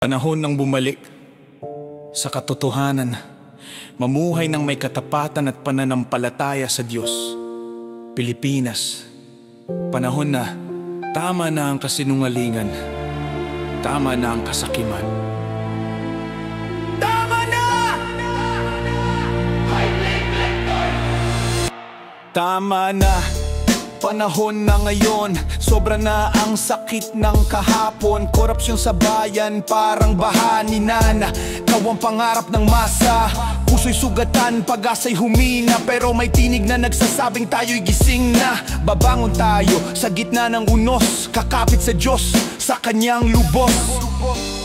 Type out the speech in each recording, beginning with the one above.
Panahon ng bumalik sa katotohanan, mamuhay ng may katapatan at pananampalataya sa Diyos. Pilipinas, panahon na tama na ang kasinungalingan, tama na ang kasakiman. Tama na! Tama na! Panahon na ngayon, sobra na ang sakit ng kahapon. Korupsyon sa bayan, parang bahanin na. Kawang pangarap ng masa, puso'y sugatan, pag-asa'y humina. Pero may tinig na nagsasabing tayo'y gising na. Babangon tayo sa gitna ng unos, kakapit sa Diyos, sa kanyang lubos.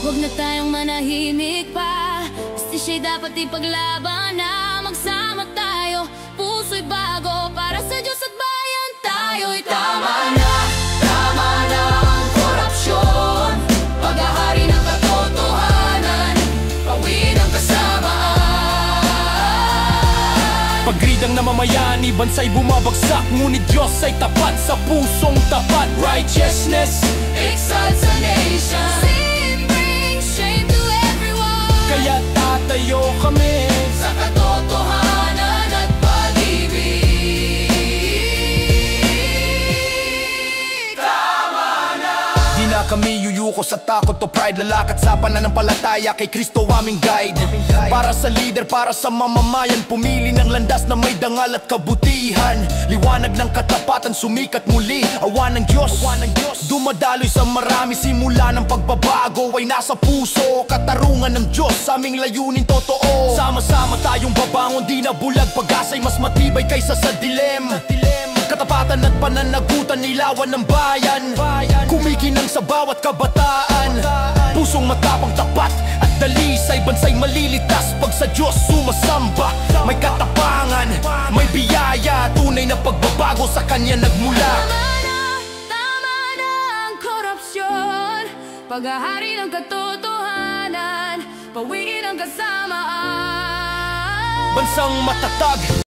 Huwag na tayong manahimik pa, basta siya'y dapat ipaglaban na. Magsama tayo, puso'y bago, para sa Diyos at bayan tayo'y tama na. Tama na ang korupsyon, paghahari ng katotohanan, pawid ang kasamaan. Pagridang na mamayani, bansa'y bumabagsak, ngunit Diyos ay tapat sa pusong tapat. Righteousness exalts a nation, sin brings shame to everyone. Kaya tatayo kami sa katotohanan at pag-ibig. Tama na! Di na kami yuyuko sa takot o pride, lalakad sa pananampalataya kay Kristo aming guide. Para sa leader, para sa mamamayan, pumili ng landas na may dangal at kabutihan. Liwanag ng katapatan, sumikat muli, awa ng Diyos dumadaloy sa marami, simula ng pagbabago ay nasa puso. Katarungan ng Diyos, aming layunin totoo. Sama-sama tayong babangon, di na bulag, pag-asa'y mas matibay kaysa sa dilim. Katapatan at pananagutan, ilawan ng bayan, kumikinang sa bawat kabataan. Pusong matapang, tapat at dalisay, bansa'y malilitas pag sa Diyos sumasamba. May katapangan, may biyaya, tunay na pagbabago sa Kanya nagmula. Tama na ang korupsyon, paghahari ng katotohanan, pawiin ang kasamaan. Bansang matatag,